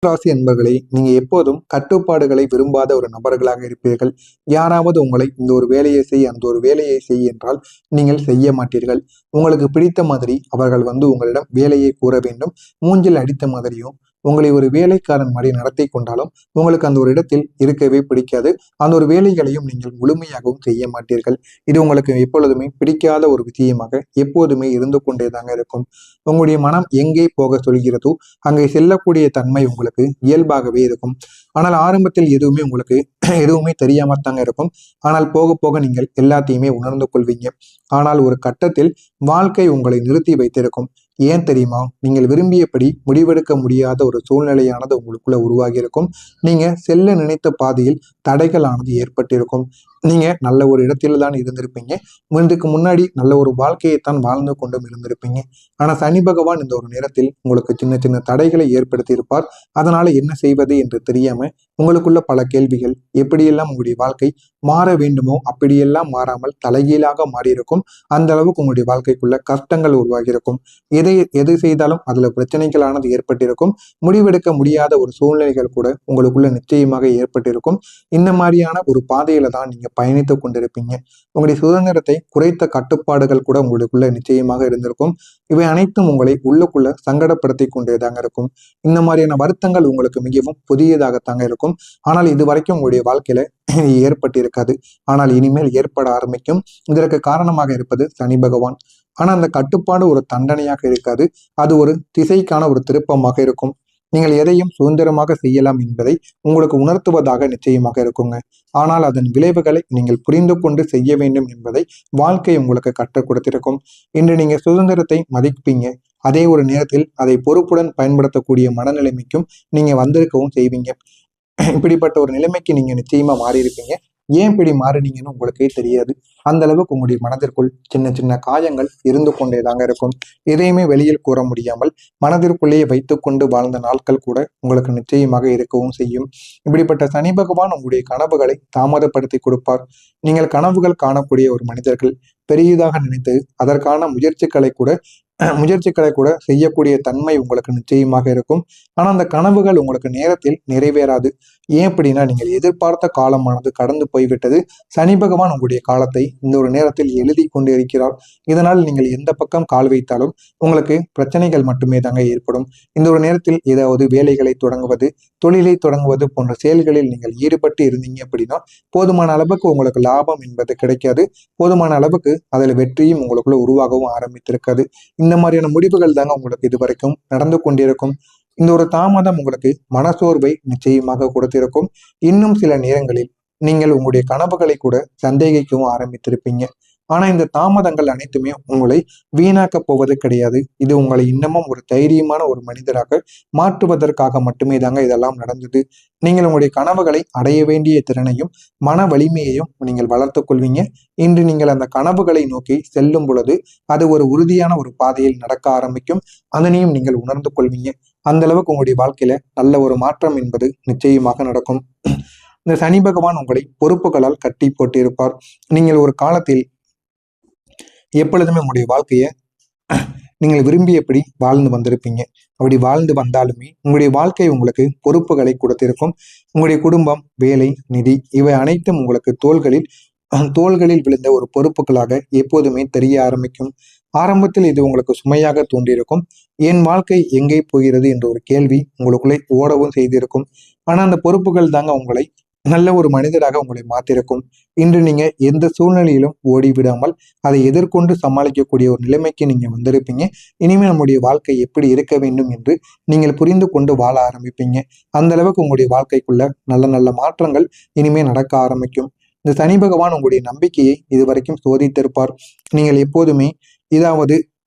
ராசி என்பர்களை நீங்க எப்போதும் கட்டுப்பாடுகளை விரும்பாத ஒரு நபர்களாக இருப்பீர்கள். யாராவது உங்களை இந்த ஒரு வேலையை செய் அந்த ஒரு வேலையை செய் என்றால் நீங்கள் செய்ய மாட்டீர்கள். உங்களுக்கு பிடித்த மாதிரி அவர்கள் உங்களிடம் வேலையை கூற வேண்டும். மூஞ்சில் அடித்த மாதிரியும் உங்களை ஒரு வேலைக்காரன் மாதிரி நடத்தி கொண்டாலும் உங்களுக்கு அந்த ஒரு இடத்தில் இருக்கவே பிடிக்காது. அந்த ஒரு வேலைகளையும் நீங்கள் முழுமையாகவும் செய்ய மாட்டீர்கள். இது உங்களுக்கு எப்பொழுதுமே பிடிக்காத ஒரு விஷயமாக எப்போதுமே இருந்து கொண்டேதாங்க இருக்கும். உங்களுடைய மனம் எங்கே போக சொல்கிறதோ அங்கே செல்லக்கூடிய தன்மை உங்களுக்கு இயல்பாகவே இருக்கும். ஆனால் ஆரம்பத்தில் எதுவுமே உங்களுக்கு எதுவுமே தெரியாம தாங்க இருக்கும். ஆனால் போக போக நீங்கள் எல்லாத்தையுமே உணர்ந்து கொள்வீங்க. ஆனால் ஒரு கட்டத்தில் வாழ்க்கை உங்களை நிறுத்தி வைத்திருக்கும். ஏன் தெரியுமா? நீங்கள் விரும்பியபடி முடிவெடுக்க முடியாத ஒரு சூழ்நிலையானது உங்களுக்குள்ள உருவாகி இருக்கும். நீங்க செல்ல நினைத்த பாதையில் தடைகளானது ஏற்பட்டிருக்கும். நீங்க நல்ல ஒரு இடத்தில் தான் இருந்திருப்பீங்க. இதுக்கு முன்னாடி நல்ல ஒரு வாழ்க்கையைத்தான் வாழ்ந்து கொண்டும் இருந்திருப்பீங்க. ஆனா சனி பகவான் இந்த ஒரு நேரத்தில் உங்களுக்கு சின்ன சின்ன தடைகளை ஏற்படுத்தி இருப்பார். அதனால என்ன செய்வது என்று தெரியாம உங்களுக்குள்ள பல கேள்விகள், எப்படியெல்லாம் உங்களுடைய வாழ்க்கை மாற வேண்டுமோ அப்படியெல்லாம் மாறாமல் தலைகீழாக மாறியிருக்கும். அந்த அளவுக்கு உங்களுடைய வாழ்க்கைக்குள்ள கஷ்டங்கள் உருவாகியிருக்கும். எது செய்தாலும் அதுல பிரச்சனைகளானது ஏற்பட்டிருக்கும். முடிவெடுக்க முடியாத ஒரு சூழ்நிலைகள் கூட உங்களுக்குள்ள நிச்சயமாக ஏற்பட்டிருக்கும். இந்த மாதிரியான ஒரு பாதையில தான் நீங்க பயணித்துக் கொண்டிருப்பீங்க. உங்களுடைய சுதந்திரத்தை குறைத்த கட்டுப்பாடுகள் கூட உங்களுக்குள்ள நிச்சயமாக இருந்திருக்கும். இவை அனைத்தும் உங்களை உள்ளுக்குள்ள சங்கடப்படுத்தி கொண்டேதாங்க இருக்கும். இந்த மாதிரியான வருத்தங்கள் உங்களுக்கு மிகவும் புதியதாகத்தாங்க இருக்கும். ஆனால் இது வரைக்கும் உங்களுடைய வாழ்க்கையில ஏற்பட்டிருக்காது. ஆனால் இனிமேல் ஏற்பட ஆரம்பிக்கும். இதற்கு காரணமாக இருப்பது சனி பகவான். ஆனா அந்த கட்டுப்பாடு ஒரு தண்டனையாக இருக்காது. அது ஒரு திசைக்கான ஒரு திருப்பமாக இருக்கும். நீங்கள் எதையும் சுதந்திரமாக செய்யலாம் என்பதை உங்களுக்கு உணர்த்துவதாக நிச்சயமாக இருக்குங்க. ஆனால் அதன் விளைவுகளை நீங்கள் புரிந்து கொண்டு செய்ய வேண்டும் என்பதை வாழ்க்கை உங்களுக்கு கற்றுக் கொடுத்திருக்கும். இன்று நீங்க சுதந்திரத்தை மதிப்பீங்க. அதே ஒரு நேரத்தில் அதை பொறுப்புடன் பயன்படுத்தக்கூடிய மனநிலைமைக்கும் நீங்க வந்திருக்கவும் செய்வீங்க. இப்படிப்பட்ட ஒரு நிலைமைக்கு நீங்க நிச்சயமா மாறி இருப்பீங்க. ஏன் இப்படி மாறினீங்கன்னு உங்களுக்கே தெரியாது. அந்த அளவுக்கு உங்களுடைய மனதிற்குள் சின்ன சின்ன காயங்கள் இருந்து கொண்டேதாங்க இருக்கும். எதையுமே வெளியில் கூற முடியாமல் மனதிற்குள்ளேயே வைத்துக்கொண்டு வாழ்ந்த நாட்கள் கூட உங்களுக்கு நிச்சயமாக இருக்கவும் செய்யும். இப்படிப்பட்ட சனி பகவான் உங்களுடைய கனவுகளை தாமதப்படுத்தி கொடுப்பார். நீங்கள் கனவுகள் காணக்கூடிய ஒரு மனிதர்கள் பெரியதாக நினைத்து அதற்கான முயற்சிகளை கூட செய்யக்கூடிய தன்மை உங்களுக்கு நிச்சயமாக இருக்கும். ஆனா அந்த கனவுகள் உங்களுக்கு நேரத்தில் நிறைவேறாது. ஏன் அப்படின்னா நீங்கள் எதிர்பார்த்த காலமானது கடந்து போய்விட்டது. சனி பகவான் உங்களுடைய காலத்தை இந்த ஒரு நேரத்தில் எழுதி கொண்டு இருக்கிறார். இதனால் நீங்கள் எந்த பக்கம் கால் வைத்தாலும் உங்களுக்கு பிரச்சனைகள் மட்டுமே தாங்க ஏற்படும். இந்த ஒரு நேரத்தில் ஏதாவது வேலைகளை தொடங்குவது, தொழிலை தொடங்குவது போன்ற செயல்களில் நீங்கள் ஈடுபட்டு இருந்தீங்க அப்படின்னா போதுமான அளவுக்கு உங்களுக்கு லாபம் என்பது கிடைக்காது. போதுமான அளவுக்கு அதில் வெற்றியும் உங்களுக்குள்ள உருவாகவும் ஆரம்பித்திருக்காது. இந்த மாதிரியான முடிவுகள் தாங்க உங்களுக்கு இதுவரைக்கும் நடந்து கொண்டிருக்கும். இந்த ஒரு தாமதம் உங்களுக்கு மனசோர்வை நிச்சயமாக கொடுத்திருக்கும். இன்னும் சில நேரங்களில் நீங்கள் உங்களுடைய கனவுகளை கூட சந்தேகிக்கவும் ஆரம்பித்திருப்பீங்க. ஆனா இந்த தாமதங்கள் அனைத்துமே உங்களை வீணாக்க போவது கிடையாது. இது உங்களை இன்னமும் ஒரு தைரியமான ஒரு மனிதராக மாற்றுவதற்காக மட்டுமே தாங்க இதெல்லாம் நடந்தது. நீங்கள் உங்களுடைய கனவுகளை அடைய வேண்டிய திறனையும் மன வலிமையையும் நீங்கள் வளர்த்துக் கொள்வீங்க. இன்று நீங்கள் அந்த கனவுகளை நோக்கி செல்லும் பொழுது அது ஒரு உறுதியான ஒரு பாதையில் நடக்க ஆரம்பிக்கும். அதனையும் நீங்கள் உணர்ந்து கொள்வீங்க. அந்த அளவுக்கு உங்களுடைய வாழ்க்கையில நல்ல ஒரு மாற்றம் என்பது நிச்சயமாக நடக்கும். இந்த சனி பகவான் உங்களை பொறுப்புகளால் கட்டி போட்டிருப்பார். நீங்கள் ஒரு காலத்தில் எப்பொழுதுமே உங்களுடைய வாழ்க்கையை நீங்கள் விரும்பியபடி வாழ்ந்து வந்திருப்பீங்க. அப்படி வாழ்ந்து வந்தாலுமே உங்களுடைய வாழ்க்கை உங்களுக்கு பொறுப்புகளை கொடுத்திருக்கும். உங்களுடைய குடும்பம், வேலை, நிதி இவை அனைத்தும் உங்களுக்கு தோள்களில் விழுந்த ஒரு பொறுப்புகளாக எப்போதுமே தெரிய ஆரம்பிக்கும். ஆரம்பத்தில் இது உங்களுக்கு சுமையாக தோன்றியிருக்கும். என் வாழ்க்கை எங்கே போகிறது என்ற ஒரு கேள்வி உங்களுக்குள்ளே ஓடவும் செய்திருக்கும். ஆனா அந்த பொறுப்புகள் தாங்க உங்களை நல்ல ஒரு மனிதராக உங்களை மாத்திருக்கும். இன்று நீங்க எந்த சூழ்நிலையிலும் ஓடி விடாமல் அதை எதிர்கொண்டு சமாளிக்கக்கூடிய ஒரு நிலைமைக்கு நீங்க வந்திருப்பீங்க. இனிமேல் நம்முடைய வாழ்க்கை எப்படி இருக்க வேண்டும் என்று நீங்கள் புரிந்து கொண்டு வாழ ஆரம்பிப்பீங்க. அந்த அளவுக்கு உங்களுடைய வாழ்க்கைக்குள்ள நல்ல நல்ல மாற்றங்கள் இனிமே நடக்க ஆரம்பிக்கும். இந்த சனி பகவான் உங்களுடைய நம்பிக்கையை இதுவரைக்கும் சோதித்திருப்பார். நீங்கள் எப்போதுமே இதாவது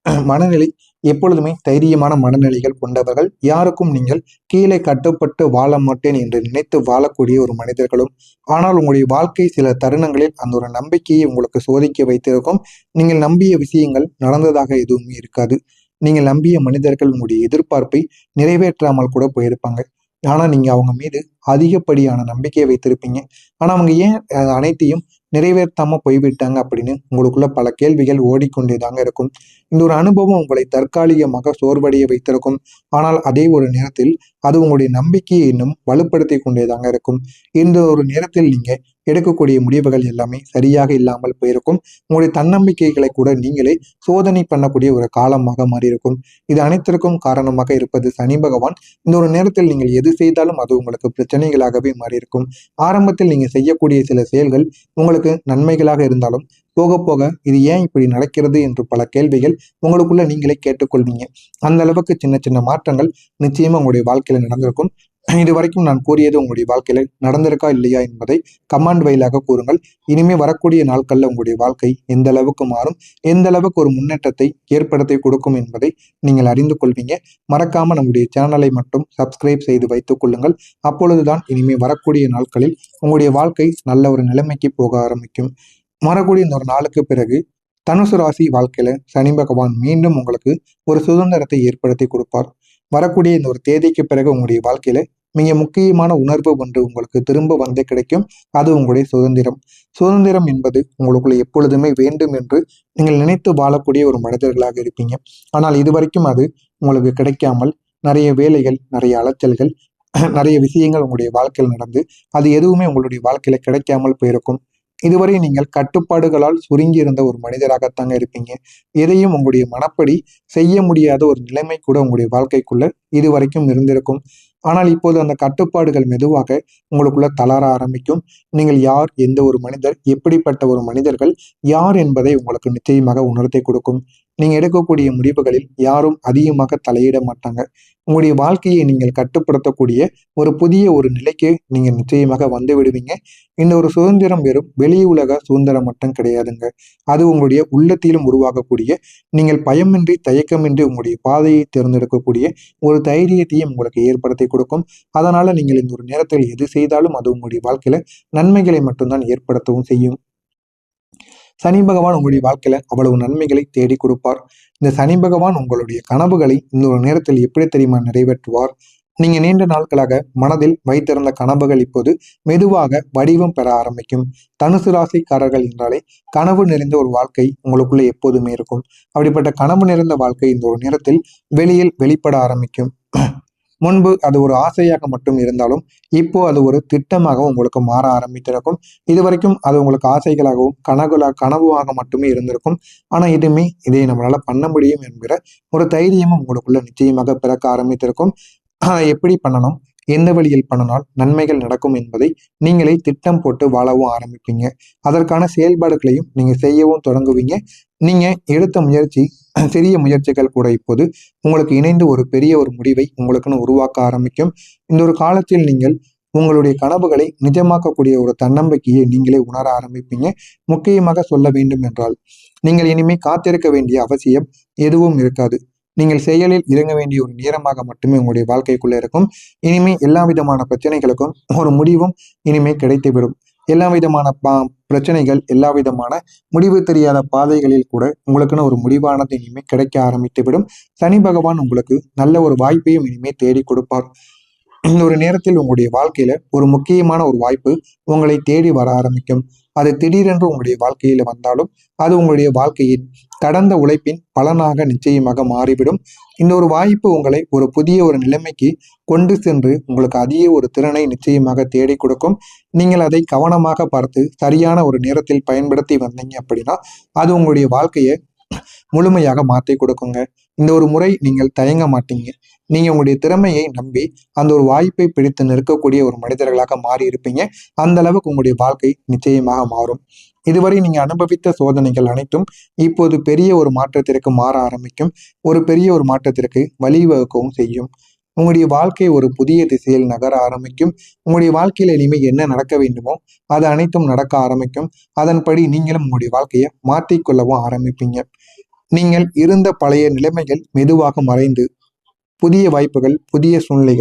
மனநிலை எப்பொழுதுமே தைரியமான மனநிலைகள் கொண்டவர்கள். யாருக்கும் நீங்கள் கீழே கட்டுப்பட்டு வாழ மாட்டேன் என்று நினைத்து வாழக்கூடிய ஒரு மனிதர்களும். ஆனால் உங்களுடைய வாழ்க்கை சில தருணங்களில் அந்த ஒரு நம்பிக்கையை உங்களுக்கு சோதிக்க வைத்திருக்கும். நீங்கள் நம்பிய விஷயங்கள் நடந்ததாக எதுவுமே இருக்காது. நீங்கள் நம்பிய மனிதர்கள் உங்களுடைய எதிர்பார்ப்பை நிறைவேற்றாமல் கூட போயிருப்பாங்க. ஆனா நீங்க அவங்க மீது அதிகப்படியான நம்பிக்கையை வைத்திருப்பீங்க. ஆனா அவங்க ஏன் அனைத்தையும் நிறைவேற்றாம போய்விட்டாங்க அப்படின்னு உங்களுக்குள்ள பல கேள்விகள் ஓடிக்கொண்டேதாங்க இருக்கும். இந்த ஒரு அனுபவம் உங்களை தற்காலிகமாக சோர்வடைய வைத்திருக்கும். ஆனால் அதே ஒரு நேரத்தில் அது உங்களுடைய நம்பிக்கையை இன்னும் வலுப்படுத்தி கொண்டேதாங்க இருக்கும். இந்த ஒரு நேரத்தில் நீங்க எடுக்கக்கூடிய முடிவுகள் எல்லாமே சரியாக இல்லாமல் போயிருக்கும். உங்களுடைய தன்னம்பிக்கைகளை கூட நீங்களே சோதனை பண்ணக்கூடிய ஒரு காலமாக மாறியிருக்கும். இது அனைத்திற்கும் காரணமாக இருப்பது சனி பகவான். இந்த ஒரு நேரத்தில் நீங்கள் எது செய்தாலும் அது உங்களுக்கு பிரச்சனைகளாகவே மாறியிருக்கும். ஆரம்பத்தில் நீங்க செய்யக்கூடிய சில செயல்கள் உங்களுக்கு நன்மைகளாக இருந்தாலும் போக போக இது ஏன் இப்படி நடக்கிறது என்று பல கேள்விகள் உங்களுக்குள்ள நீங்களே கேட்டுக்கொள்வீங்க. அந்த அளவுக்கு சின்ன சின்ன மாற்றங்கள் நிச்சயமா உங்களுடைய வாழ்க்கையில நடந்திருக்கும். இது வரைக்கும் நான் கூறியது உங்களுடைய வாழ்க்கையில நடந்திருக்கா இல்லையா என்பதை கமெண்ட் வாயிலாக கூறுங்கள். இனிமே வரக்கூடிய நாட்கள்ல உங்களுடைய வாழ்க்கை எந்த அளவுக்கு மாறும், எந்த அளவுக்கு ஒரு முன்னேற்றத்தை ஏற்படுத்தி கொடுக்கும் என்பதை நீங்கள் அறிந்து கொள்வீங்க. மறக்காம நம்முடைய சேனலை மட்டும் சப்ஸ்கிரைப் செய்து வைத்துக் கொள்ளுங்கள். அப்பொழுதுதான் இனிமே வரக்கூடிய நாட்களில் உங்களுடைய வாழ்க்கை நல்ல ஒரு நிலைமைக்கு போக ஆரம்பிக்கும். வரக்கூடிய இந்த ஒரு நாளுக்கு பிறகு தனுசு ராசி வாழ்க்கையில சனி பகவான் மீண்டும் உங்களுக்கு ஒரு சுதந்திரத்தை ஏற்படுத்தி கொடுப்பார். வரக்கூடிய இந்த ஒரு தேதிக்கு பிறகு உங்களுடைய வாழ்க்கையில மிக முக்கியமான உணர்வு ஒன்று உங்களுக்கு திரும்ப வந்து கிடைக்கும். அது உங்களுடைய சுதந்திரம். சுதந்திரம் என்பது உங்களுக்குள்ள எப்பொழுதுமே வேண்டும் என்று நீங்கள் நினைத்து வாழக்கூடிய ஒரு மனிதர்களாக இருப்பீங்க. ஆனால் இதுவரைக்கும் அது உங்களுக்கு கிடைக்காமல் நிறைய வேலைகள், நிறைய அலைச்சல்கள், நிறைய விஷயங்கள் உங்களுடைய வாழ்க்கையில் நடந்து அது எதுவுமே உங்களுடைய வாழ்க்கையில கிடைக்காமல் போயிருக்கும். இதுவரை நீங்கள் கட்டுப்பாடுகளால் சுருங்கி இருந்த ஒரு மனிதராகத்தாங்க இருப்பீங்க. எதையும் உங்களுடைய மனப்படி செய்ய முடியாத ஒரு நிலைமை கூட உங்களுடைய வாழ்க்கைக்குள்ள இதுவரைக்கும் இருந்திருக்கும். ஆனால் இப்போது அந்த கட்டுப்பாடுகள் மெதுவாக உங்களுக்குள்ள தளர ஆரம்பிக்கும். நீங்கள் யார், எந்த ஒரு மனிதர், எப்படிப்பட்ட ஒரு மனிதர்கள் யார் என்பதை உங்களுக்கு நிச்சயமாக உணர்த்தி கொடுக்கும். நீங்க எடுக்கக்கூடிய முடிவுகளில் யாரும் அதிகமாக தலையிட மாட்டாங்க. உங்களுடைய வாழ்க்கையை நீங்கள் கட்டுப்படுத்தக்கூடிய ஒரு புதிய ஒரு நிலைக்கு நீங்க நிச்சயமாக வந்து விடுவீங்க. இந்த ஒரு சுதந்திரம் வெறும் வெளி உலக சுதந்திரம் மட்டும் கிடையாதுங்க. அது உங்களுடைய உள்ளத்திலும் உருவாகக்கூடிய, நீங்கள் பயமின்றி தயக்கமின்றி உங்களுடைய பாதையை தேர்ந்தெடுக்கக்கூடிய ஒரு தைரியத்தையும் உங்களுக்கு ஏற்படுத்தி கொடுக்கும். அதனால நீங்கள் இந்த ஒரு நேரத்தில் எது செய்தாலும் அது உங்களுடைய வாழ்க்கையில நன்மைகளை மட்டும்தான் ஏற்படுத்தவும் செய்யும். சனி பகவான் உங்களுடைய வாழ்க்கையில அவ்வளவு நன்மைகளை தேடி கொடுப்பார். இந்த சனி பகவான் உங்களுடைய கனவுகளை இந்த ஒரு நேரத்தில் எப்படி தெரியுமா நிறைவேற்றுவார்? நீங்க நீண்ட நாட்களாக மனதில் வைத்திருந்த கனவுகள் இப்போது மெதுவாக வடிவம் பெற ஆரம்பிக்கும். தனுசு ராசிக்காரர்கள் என்றாலே கனவு நிறைந்த ஒரு வாழ்க்கை உங்களுக்குள்ள எப்போதுமே இருக்கும். அப்படிப்பட்ட கனவு நிறைந்த வாழ்க்கை இந்த ஒரு நேரத்தில் வெளியில் வெளிப்பட ஆரம்பிக்கும். முன்பு அது ஒரு ஆசையாக மட்டும் இருந்தாலும் இப்போ அது ஒரு திட்டமாக உங்களுக்கு மாற ஆரம்பித்திருக்கும். இதுவரைக்கும் அது உங்களுக்கு ஆசைகளாகவும் கனவுவாக மட்டுமே இருந்திருக்கும். ஆனா இதை நம்மளால பண்ண முடியும் என்கிற ஒரு தைரியமும் உங்களுக்குள்ள நிச்சயமாக பிறக்க ஆரம்பித்திருக்கும். எப்படி பண்ணணும், எந்த வழியில் பண்ணினால் நன்மைகள் நடக்கும் என்பதை நீங்களே திட்டம் போட்டு வாழவும் ஆரம்பிப்பீங்க. அதற்கான செயல்பாடுகளையும் நீங்க செய்யவும் தொடங்குவீங்க. நீங்க எடுத்த முயற்சி, சிறிய முயற்சிகள் கூட இப்போது உங்களுக்கு இணைந்து ஒரு பெரிய ஒரு முடிவை உங்களுக்குன்னு உருவாக்க ஆரம்பிக்கும். இந்த ஒரு காலத்தில் நீங்கள் உங்களுடைய கனவுகளை நிஜமாக்கக்கூடிய ஒரு தன்னம்பிக்கையை நீங்களே உணர ஆரம்பிப்பீங்க. முக்கியமாக சொல்ல வேண்டும் என்றால், நீங்கள் இனிமே காத்திருக்க வேண்டிய அவசியம் எதுவும் இருக்காது. நீங்கள் செயலில் இறங்க வேண்டிய ஒரு நேரமாக மட்டுமே உங்களுடைய வாழ்க்கைக்குள்ள இருக்கும். இனிமே எல்லா விதமான பிரச்சனைகளுக்கும் ஒரு முடிவும் இனிமே கிடைத்துவிடும். எல்லா விதமான பிரச்சனைகள், எல்லா விதமான முடிவு தெரியாத பாதைகளில் கூட உங்களுக்குன்னு ஒரு முடிவானது இனிமே கிடைக்க ஆரம்பித்துவிடும். சனி பகவான் உங்களுக்கு நல்ல ஒரு வாய்ப்பையும் இனிமே தேடி கொடுப்பார். இந்த ஒரு நேரத்தில் உங்களுடைய வாழ்க்கையில ஒரு முக்கியமான ஒரு வாய்ப்பு உங்களை தேடி வர ஆரம்பிக்கும். அது திடீரென்று உங்களுடைய வாழ்க்கையில வந்தாலும் அது உங்களுடைய வாழ்க்கையின் கடந்த உழைப்பின் பலனாக நிச்சயமாக மாறிவிடும். இந்த ஒரு வாய்ப்பு உங்களை ஒரு புதிய ஒரு நிலைமைக்கு கொண்டு சென்று உங்களுக்கு அதிக ஒரு திறனை நிச்சயமாக தேடி கொடுக்கும். நீங்கள் அதை கவனமாக பார்த்து சரியான ஒரு நேரத்தில் பயன்படுத்தி வந்தீங்க அப்படின்னா அது உங்களுடைய வாழ்க்கையை முழுமையாக மாற்றி கொடுக்குங்க. இந்த ஒரு முறை நீங்கள் தயங்க மாட்டீங்க. நீங்க உங்களுடைய திறமையை நம்பி அந்த ஒரு வாய்ப்பை பிடித்து நிற்கக்கூடிய ஒரு மனிதர்களாக மாறி இருப்பீங்க. அந்த அளவுக்கு உங்களுடைய வாழ்க்கை நிச்சயமாக மாறும். இதுவரை நீங்க அனுபவித்த சோதனைகள் அனைத்தும் இப்போது பெரிய ஒரு மாற்றத்திற்கு மாற ஆரம்பிக்கும். ஒரு பெரிய ஒரு மாற்றத்திற்கு வழிவகுக்கவும் செய்யும். உங்களுடைய வாழ்க்கை ஒரு புதிய திசையில் நகர ஆரம்பிக்கும். உங்களுடைய வாழ்க்கையில இனிமேல் என்ன நடக்க வேண்டுமோ அது அனைத்தும் நடக்க ஆரம்பிக்கும். அதன்படி நீங்களும் உங்களுடைய வாழ்க்கையை மாற்றிக்கொள்ளவும் ஆரம்பிப்பீங்க. நீங்கள் இருந்த பழைய நிலைமைகள் மெதுவாக மறைந்து புதிய வாய்ப்புகள், புதிய சூழ்நிலைகள்